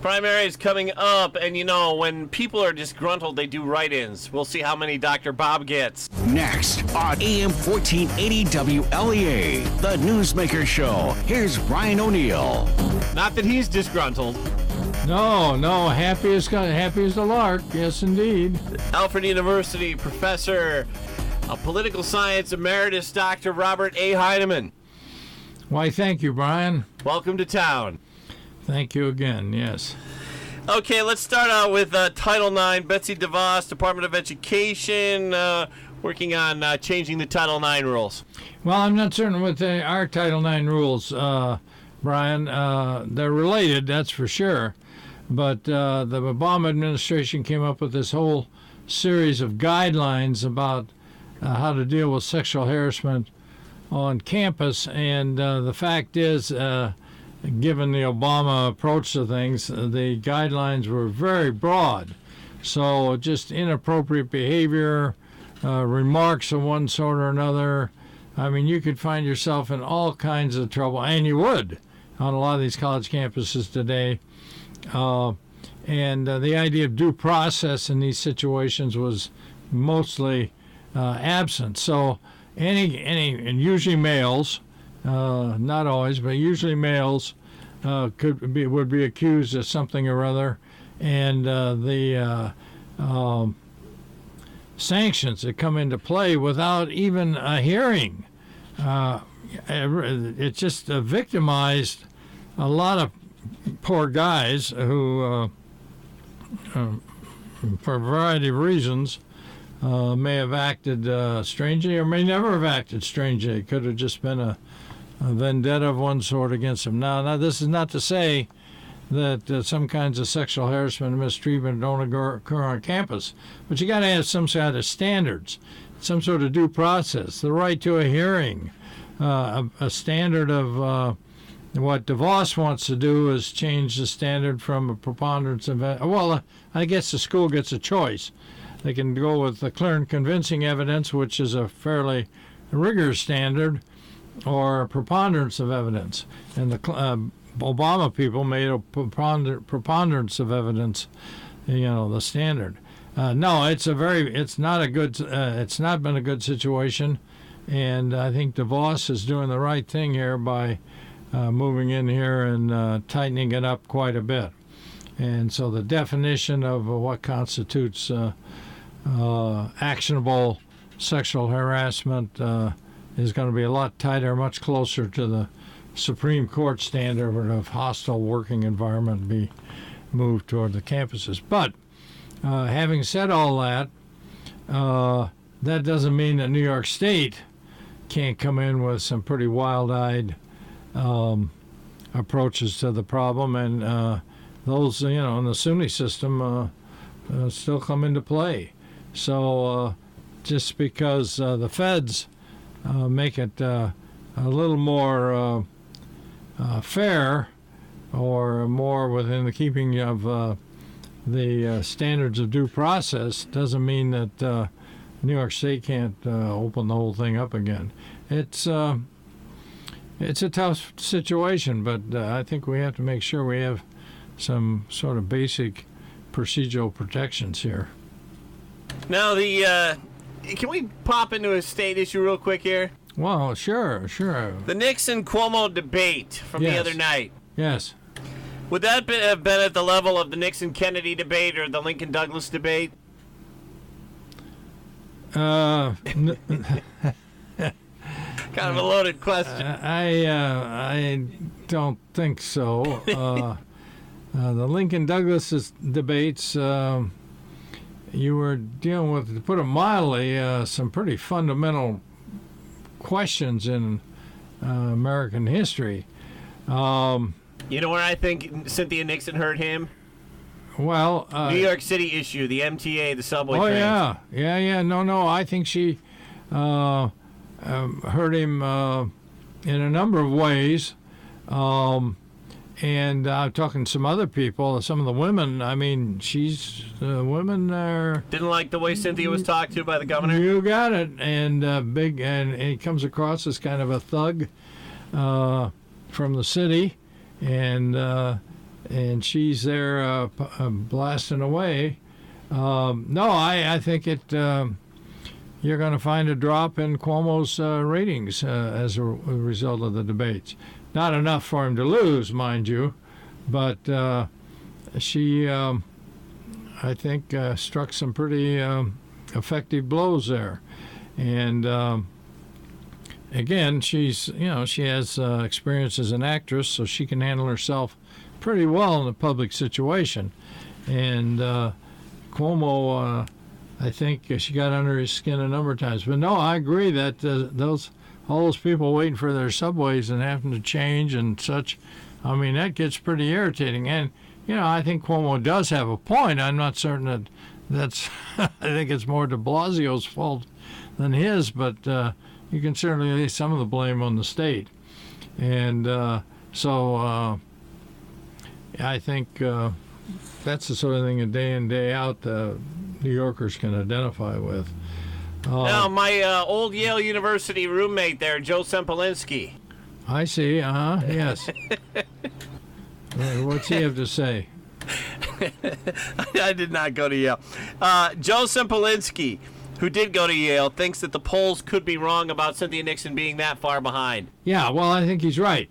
Primary is coming up, and when people are disgruntled, they do write-ins. We'll see how many Dr. Bob gets. Next on AM 1480 WLEA, the Newsmaker Show. Here's Brian O'Neill. Not that he's disgruntled. No, happy as the lark. Yes, indeed. Alfred University professor of political science emeritus, Dr. Robert A. Heineman. Why, thank you, Brian. Welcome to town. Thank you again, yes. Okay, let's start out with Title IX. Betsy DeVos, Department of Education, working on changing the Title IX rules. Well, I'm not certain with our Title IX rules, Brian. They're related, that's for sure. But the Obama administration came up with this whole series of guidelines about how to deal with sexual harassment on campus. And the fact is, given the Obama approach to things, the guidelines were very broad. So just inappropriate behavior, remarks of one sort or another. I mean, you could find yourself in all kinds of trouble, and you would on a lot of these college campuses today. And the idea of due process in these situations was mostly absent. So and usually males, not always, but usually males would be accused of something or other, and the sanctions that come into play without even a hearing. It just victimized a lot of poor guys who, for a variety of reasons, may have acted strangely or may never have acted strangely. It could have just been a vendetta of one sort against them. Now, this is not to say that some kinds of sexual harassment and mistreatment don't occur on campus, but you got to have some sort of standards, some sort of due process, the right to a hearing, a standard of what DeVos wants to do is change the standard from a preponderance of I guess the school gets a choice. They can go with the clear and convincing evidence, which is a fairly rigorous standard, or a preponderance of evidence. And the Obama people made a preponderance of evidence, the standard. No, it's not been a good situation, and I think DeVos is doing the right thing here by moving in here and tightening it up quite a bit. And so the definition of what constitutes actionable sexual harassment is going to be a lot tighter, much closer to the Supreme Court standard of hostile working environment be moved toward the campuses. But having said all that, that doesn't mean that New York State can't come in with some pretty wild-eyed approaches to the problem, and those, in the SUNY system still come into play. So just because the feds make it a little more fair or more within the keeping of the standards of due process doesn't mean that New York State can't open the whole thing up again. It's a tough situation, but I think we have to make sure we have some sort of basic procedural protections here. Now, can we pop into a state issue real quick here? Well, sure. The Nixon-Cuomo debate from the other night. Yes. Would that have been at the level of the Nixon-Kennedy debate or the Lincoln-Douglas debate? Kind of a loaded question. I don't think so. The Lincoln-Douglas debates, you were dealing with, to put it mildly, some pretty fundamental questions in American history. You know where I think Cynthia Nixon hurt him? Well, New York City issue, the MTA, the subway trains. Yeah. No. I think she hurt him in a number of ways. And I'm talking to some other people, some of the women. I mean, women are... Didn't like the way Cynthia was talked to by the governor? You got it. And he comes across as kind of a thug from the city. And and she's there blasting away. No, I think you're going to find a drop in Cuomo's ratings as a result of the debates. Not enough for him to lose, mind you, but she, I think, struck some pretty effective blows there. And again, she has experience as an actress, so she can handle herself pretty well in a public situation. And Cuomo, I think she got under his skin a number of times. But no, I agree that all those people waiting for their subways and having to change and such, I mean, that gets pretty irritating. And, I think Cuomo does have a point. I'm not certain that's I think it's more de Blasio's fault than his, but you can certainly lay some of the blame on the state. And so I think that's the sort of thing, a day in, day out, New Yorkers can identify with. Now, my old Yale University roommate there, Joe Sempolinski. I see, yes. What's he have to say? I did not go to Yale. Joe Sempolinski, who did go to Yale, thinks that the polls could be wrong about Cynthia Nixon being that far behind. Yeah, well, I think he's right.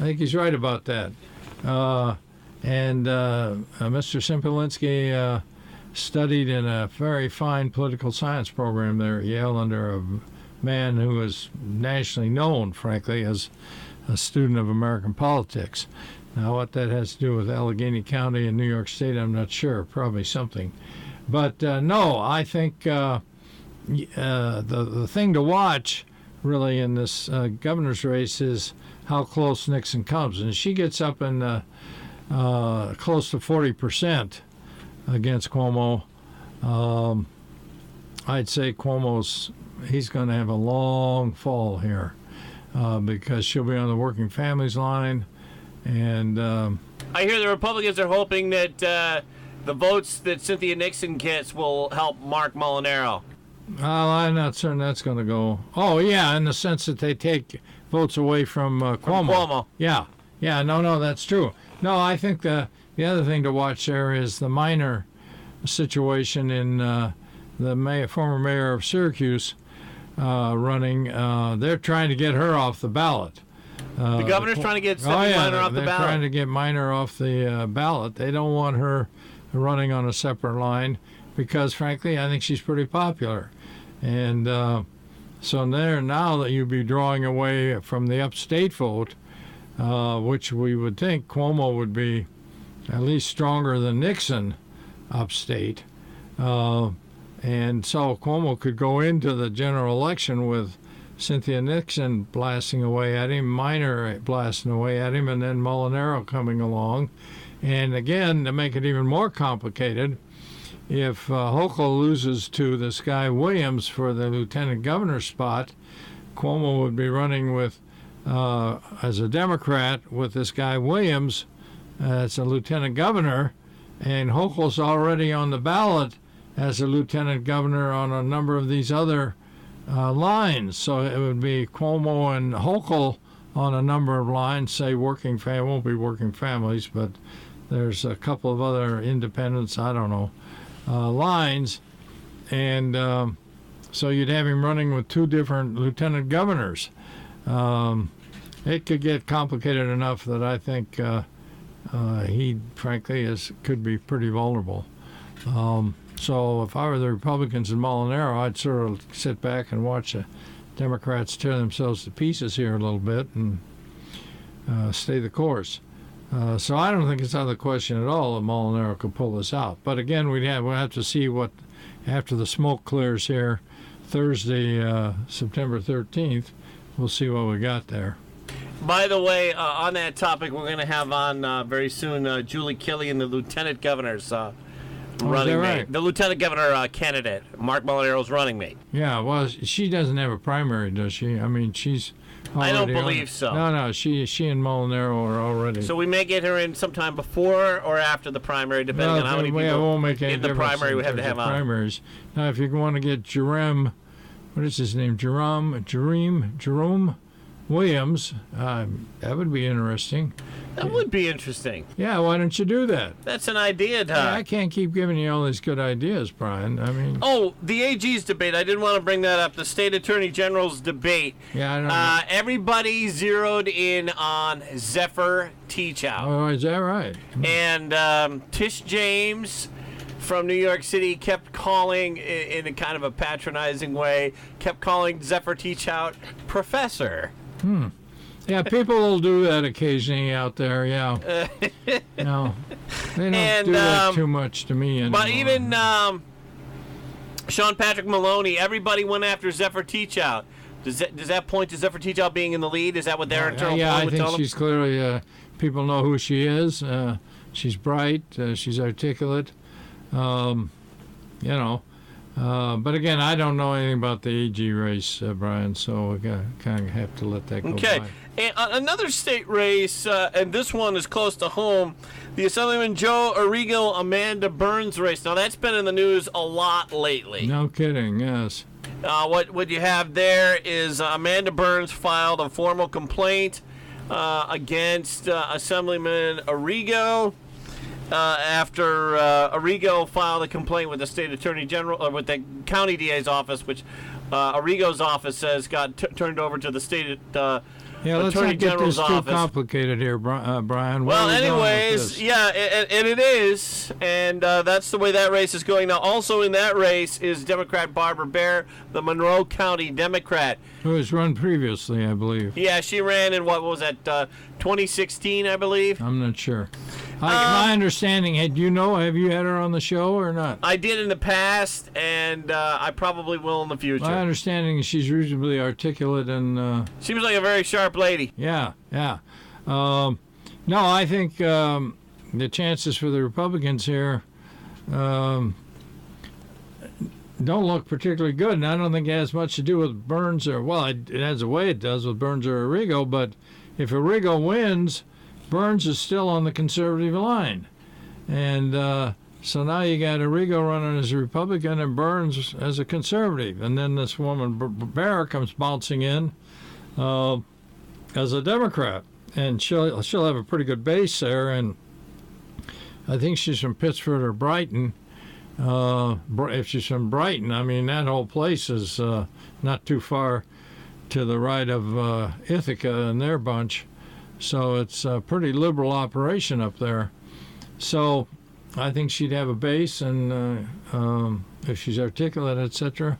I think he's right about that. And Mr. Sempolinski studied in a very fine political science program there at Yale under a man who is nationally known, frankly, as a student of American politics. Now, what that has to do with Allegheny County and New York State, I'm not sure. Probably something. But no, I think the thing to watch, really, in this governor's race is how close Nixon comes. And she gets up in close to 40% against Cuomo. I'd say he's going to have a long fall here because she'll be on the working families line. And I hear the Republicans are hoping that the votes that Cynthia Nixon gets will help Mark Molinaro. Well, I'm not certain that's going to go. Oh, yeah, in the sense that they take votes away from Cuomo. From Cuomo. Yeah, no, that's true. No, I think the other thing to watch there is the minor situation in the former mayor of Syracuse running. They're trying to get her off the ballot. The governor's trying to get Cynthia Minor off the ballot. They're trying to get Minor off the ballot. They don't want her running on a separate line because, frankly, I think she's pretty popular. And so there, now that you'd be drawing away from the upstate vote, which we would think Cuomo would be at least stronger than Nixon upstate. And so Cuomo could go into the general election with Cynthia Nixon blasting away at him, Minor blasting away at him, and then Molinaro coming along. And again, to make it even more complicated, if Hochul loses to this guy Williams for the lieutenant governor spot, Cuomo would be running with, as a Democrat, with this guy Williams as a lieutenant governor, and Hochul's already on the ballot as a lieutenant governor on a number of these other lines. So it would be Cuomo and Hochul on a number of lines, say working family, won't be working families, but there's a couple of other independents, I don't know, lines. And so you'd have him running with two different lieutenant governors. It could get complicated enough that I think he, frankly, could be pretty vulnerable. So if I were the Republicans in Molinaro, I'd sort of sit back and watch the Democrats tear themselves to pieces here a little bit and stay the course. So I don't think it's out of the question at all that Molinaro could pull this out. But again, we'll have to see what, after the smoke clears here Thursday, September 13th, we'll see what we got there. By the way, on that topic, we're going to have on very soon Julie Killian, the lieutenant governor's running mate. Right? The lieutenant governor candidate, Mark Molinaro's running mate. Yeah, well, she doesn't have a primary, does she? I mean, she's I don't believe so. No, she and Molinaro are already. So we may get her in sometime before or after the primary, depending on how many people won't make any in the primary we have to have on. Primaries. Now, if you want to get Jerome, what is his name? Jerome Williams. That would be interesting. That would be interesting. Yeah, why don't you do that? That's an idea, Doc. Yeah, I can't keep giving you all these good ideas, Brian. I mean... Oh, the AG's debate. I didn't want to bring that up. The State Attorney General's debate. Yeah, I know. Everybody zeroed in on Zephyr Teachout. Oh, is that right? And Tish James from New York City kept calling, in a kind of a patronizing way, kept calling Zephyr Teachout Professor. Yeah, people will do that occasionally out there, yeah. No, they don't do that too much to me anymore. But even Sean Patrick Maloney, everybody went after Zephyr Teachout. Does that point to Zephyr Teachout being in the lead? Is that what their internal polling would tell them? Yeah, I think she's clearly, people know who she is. She's bright, she's articulate, you know. But again, I don't know anything about the AG race, Brian, so we kind of have to let that go by. And another state race, and this one is close to home, the Assemblyman Joe Arrigo Amanda Burns race. Now, that's been in the news a lot lately. No kidding, yes. What you have there is Amanda Burns filed a formal complaint against Assemblyman Arrigo. After Arrigo filed a complaint with the state attorney general, or with the county DA's office, which Arrigo's office says got turned over to the state let's attorney not get general's this too office. Complicated here, Brian. Well, anyways, yeah, and it is, and that's the way that race is going now. Also in that race is Democrat Barbara Baer, the Monroe County Democrat, who has run previously, I believe. Yeah, she ran in what was that, 2016, I believe. I'm not sure. My understanding, have you had her on the show or not? I did in the past, and I probably will in the future. My understanding is she's reasonably articulate and... seems like a very sharp lady. Yeah. No, I think the chances for the Republicans here don't look particularly good, and I don't think it has much to do with Burns it has a way it does with Burns or Arrigo, but if Arrigo wins, Burns is still on the conservative line. And so now you got Arrigo running as a Republican and Burns as a conservative. And then this woman, Baer, comes bouncing in as a Democrat. And she'll have a pretty good base there. And I think she's from Pittsford or Brighton. If she's from Brighton, I mean, that whole place is not too far to the right of Ithaca and their bunch. So it's a pretty liberal operation up there. So I think she'd have a base, and if she's articulate, etc.,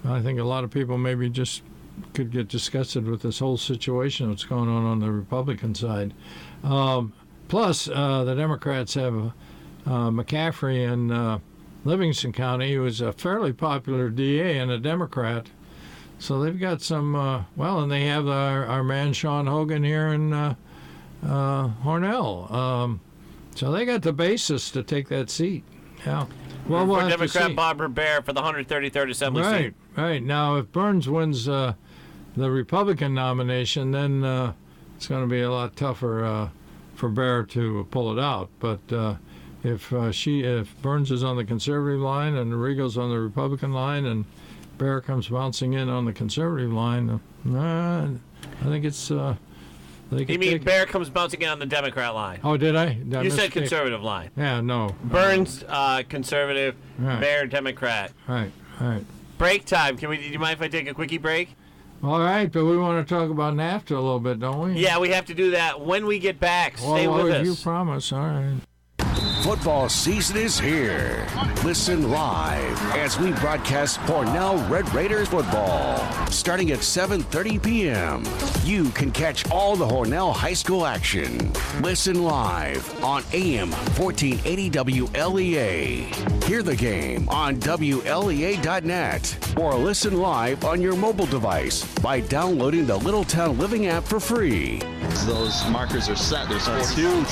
I think a lot of people maybe just could get disgusted with this whole situation that's going on the Republican side. Plus, the Democrats have McCaffrey in Livingston County, who is a fairly popular DA and a Democrat. So they've got some, and they have our man Sean Hogan here in Hornell. So they got the basis to take that seat. Yeah. Well, for Democrat Barbara Baer for the 133rd Assembly seat. Right. Now, if Burns wins the Republican nomination, then it's going to be a lot tougher for Baer to pull it out. But if Burns is on the conservative line and Arrigo's on the Republican line and Baer comes bouncing in on the conservative line, I think it's... you mean Baer comes bouncing in on the Democrat line? Oh, did I? You said conservative line. Yeah, no. Burns, conservative, right. Baer, Democrat. Right. Break time. Do you mind if I take a quickie break? All right, but we want to talk about NAFTA a little bit, don't we? Yeah, we have to do that when we get back. Stay with us. You promise. All right. Football season is here. Listen live as we broadcast Hornell Red Raiders football. Starting at 7:30 p.m., you can catch all the Hornell High School action. Listen live on AM 1480 WLEA. Hear the game on WLEA.net or listen live on your mobile device by downloading the Littletown Living app for free. Those markers are set. There's 40 huge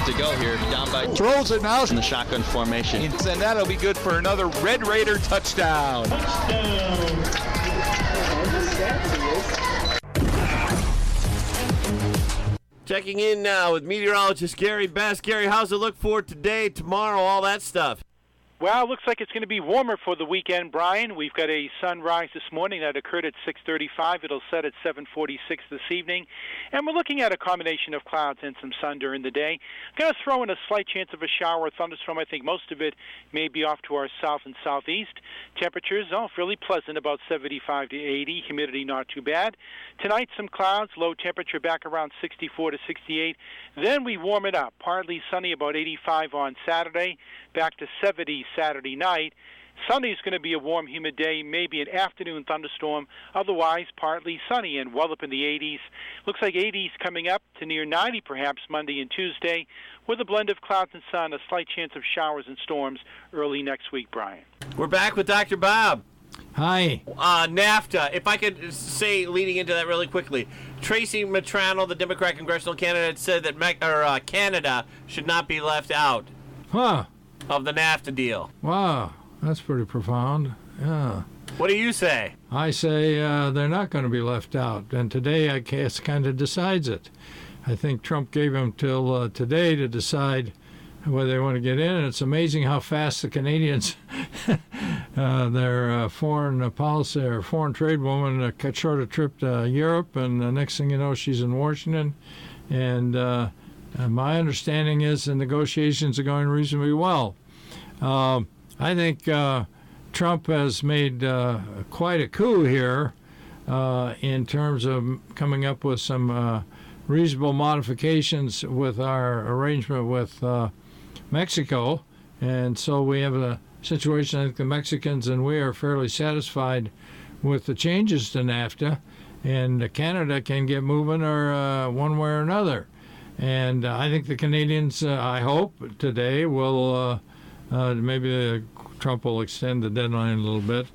to go here. Down by throws it now in the shotgun formation. And that'll be good for another Red Raider touchdown. Checking in now with meteorologist Gary Bass. Gary, how's it look for today, tomorrow, all that stuff? Well, it looks like it's going to be warmer for the weekend, Brian. We've got a sunrise this morning that occurred at 6:35. It'll set at 7:46 this evening. And we're looking at a combination of clouds and some sun during the day. Going to throw in a slight chance of a shower or thunderstorm. I think most of it may be off to our south and southeast. Temperatures, fairly pleasant, about 75 to 80. Humidity not too bad. Tonight, some clouds, low temperature back around 64 to 68. Then we warm it up. Partly sunny, about 85 on Saturday. Back to 70 Saturday night. Sunday's going to be a warm, humid day, maybe an afternoon thunderstorm. Otherwise, partly sunny and well up in the 80s. Looks like 80s coming up to near 90 perhaps Monday and Tuesday, with a blend of clouds and sun, a slight chance of showers and storms early next week, Brian. We're back with Dr. Bob. Hi. NAFTA, if I could say, leading into that really quickly, Tracy Matrano, the Democrat congressional candidate, said that Canada should not be left out of the NAFTA deal. Wow, that's pretty profound. Yeah. What do you say? I say they're not going to be left out, and today I guess kind of decides it. I think Trump gave them till today to decide whether they want to get in, and it's amazing how fast the Canadians, their foreign policy or foreign trade woman, cut short a trip to Europe, and the next thing you know, she's in Washington, and my understanding is the negotiations are going reasonably well. I think Trump has made quite a coup here in terms of coming up with some reasonable modifications with our arrangement with Mexico. And so we have a situation, I think the Mexicans and we are fairly satisfied with the changes to NAFTA, and Canada can get moving or one way or another. And I think the Canadians, I hope, today will, maybe Trump will extend the deadline a little bit,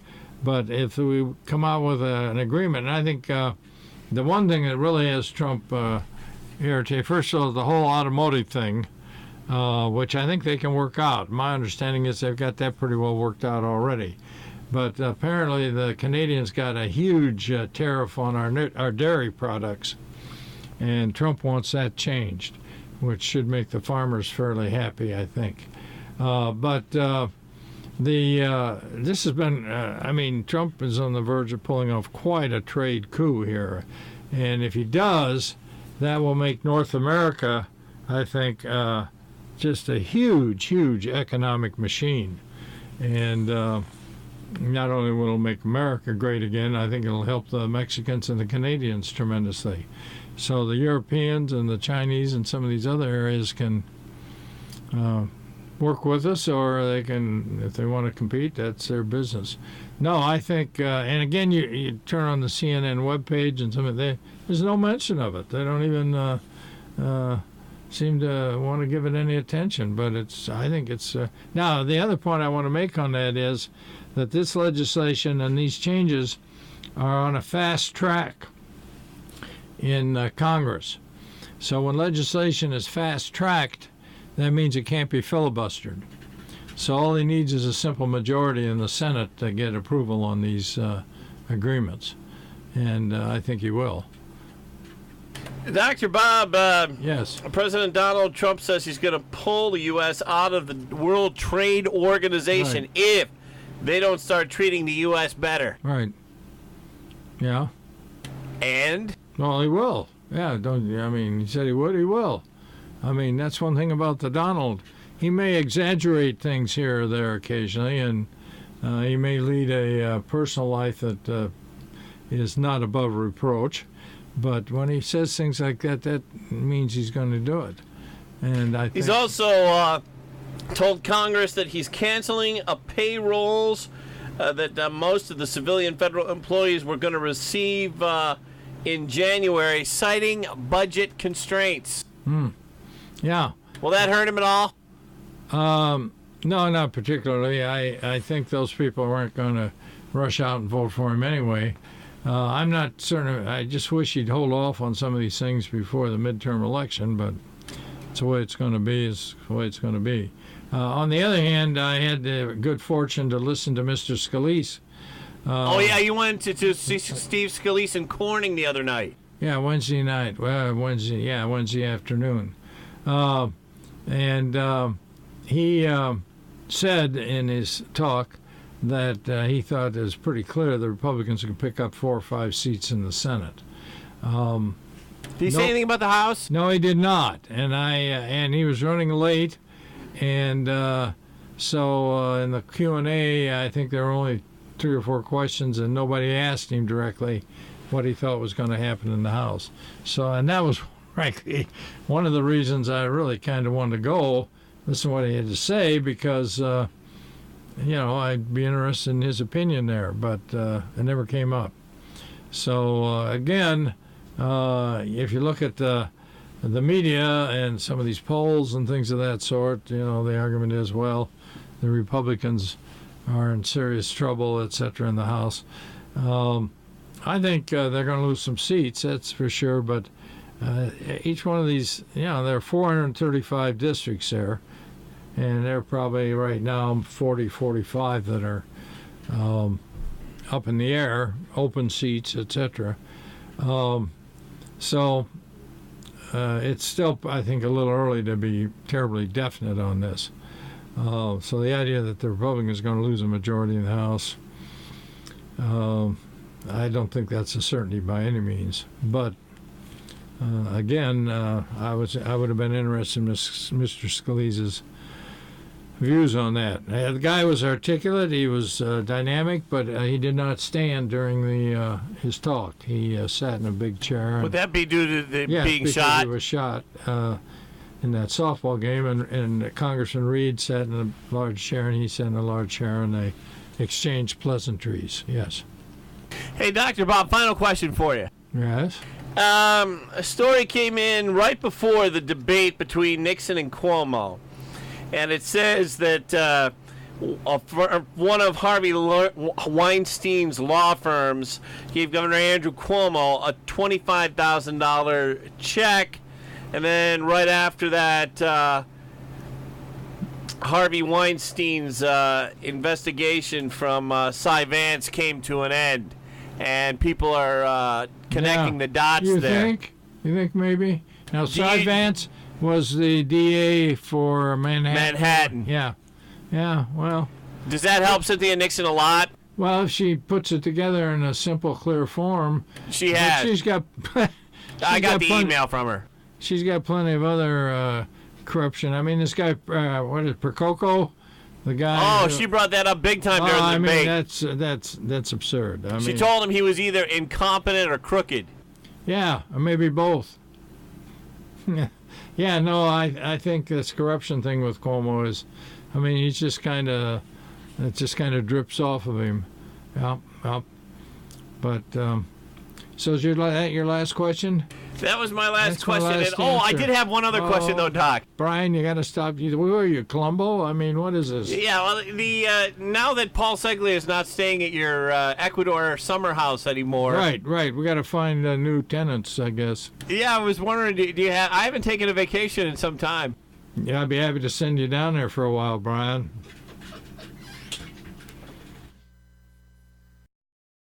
but if we come out with an agreement, and I think the one thing that really has Trump irritated, first of all, the whole automotive thing, which I think they can work out. My understanding is they've got that pretty well worked out already. But apparently the Canadians got a huge tariff on our dairy products, and Trump wants that changed, which should make the farmers fairly happy, I think. This has been, Trump is on the verge of pulling off quite a trade coup here. And if he does, that will make North America, I think, just a huge, huge economic machine. And not only will it make America great again, I think it'll help the Mexicans and the Canadians tremendously. So the Europeans and the Chinese and some of these other areas can work with us, or they can, if they want to compete, that's their business. No, I think, and again, you turn on the CNN webpage and some of there's no mention of it. They don't even seem to want to give it any attention. But I think it's now the other point I want to make on that is that this legislation and these changes are on a fast track in Congress. So when legislation is fast tracked, that means it can't be filibustered. So all he needs is a simple majority in the Senate to get approval on these agreements. And I think he will. Dr. Bob, yes. President Donald Trump says he's going to pull the U.S. out of the World Trade Organization if they don't start treating the U.S. better. Right. Yeah. And? Well, he will. Yeah, he said he would, he will. That's one thing about the Donald. He may exaggerate things here or there occasionally, and he may lead a personal life that is not above reproach. But when he says things like that, that means he's going to do it. And I think he's also told Congress that he's canceling payrolls that most of the civilian federal employees were going to receive in January, citing budget constraints. Yeah. Will that hurt him at all? No, not particularly. I think those people weren't going to rush out and vote for him anyway. I'm not certain. I just wish he'd hold off on some of these things before the midterm election, but it's the way it's going to be. It's the way it's going to be. On the other hand, I had the good fortune to listen to Mr. Scalise. You went to see Steve Scalise in Corning the other night. Yeah, Wednesday night. Well, Wednesday afternoon. He said in his talk that he thought it was pretty clear the Republicans could pick up 4 or 5 seats in the Senate. Did he say anything about the House? No, he did not, and he was running late, and so in the Q&A, I think there were only 3 or 4 questions, and nobody asked him directly what he thought was going to happen in the House. So, and that was, frankly, one of the reasons I really kind of wanted to go listen to what he had to say, because I'd be interested in his opinion there, but it never came up. So again, if you look at the media and some of these polls and things of that sort, the argument is, well, the Republicans are in serious trouble, etc., in the House. I think they're going to lose some seats, that's for sure, but each one of these, there are 435 districts there, and there are probably right now 40, 45 that are up in the air, open seats, etc. So it's still, I think, a little early to be terribly definite on this. So the idea that the Republicans are going to lose a majority in the House, I don't think that's a certainty by any means. But again, I would have been interested in Mr. Scalise's views on that. The guy was articulate, he was dynamic, but he did not stand during his talk. He sat in a big chair. Would that be due to being because shot? He was shot in that softball game, and Congressman Reed sat in a large chair, and he sat in a large chair, and they exchanged pleasantries. Yes. Hey, Dr. Bob, final question for you. Yes. A story came in right before the debate between Nixon and Cuomo, and it says that one of Harvey Weinstein's law firms gave Governor Andrew Cuomo a $25,000 check, and then right after that, Harvey Weinstein's investigation from Cy Vance came to an end, and people are connecting the dots there. You think maybe? Now, Cy Vance was the DA for Manhattan. Yeah. Yeah, well. Does that help Cynthia Nixon a lot? Well, if she puts it together in a simple, clear form. She has. She's got. I got the email from her. She's got plenty of other corruption. I mean, this guy, what is it, Percoco? The guy. Oh, she brought that up big time during the debate. That's absurd. She told him he was either incompetent or crooked. Yeah, or maybe both. Yeah, no, I think this corruption thing with Cuomo is, he's just kind of, it just kind of drips off of him. Yeah. But, so is your last question? That was my last question. I did have one other question, though, Doc. Brian, you got to stop. Where are you, Columbo? What is this? Yeah, well, now that Paul Seglia is not staying at your Ecuador summer house anymore. Right. We got to find new tenants, I guess. Yeah, I was wondering, do you have? I haven't taken a vacation in some time. Yeah, I'd be happy to send you down there for a while, Brian.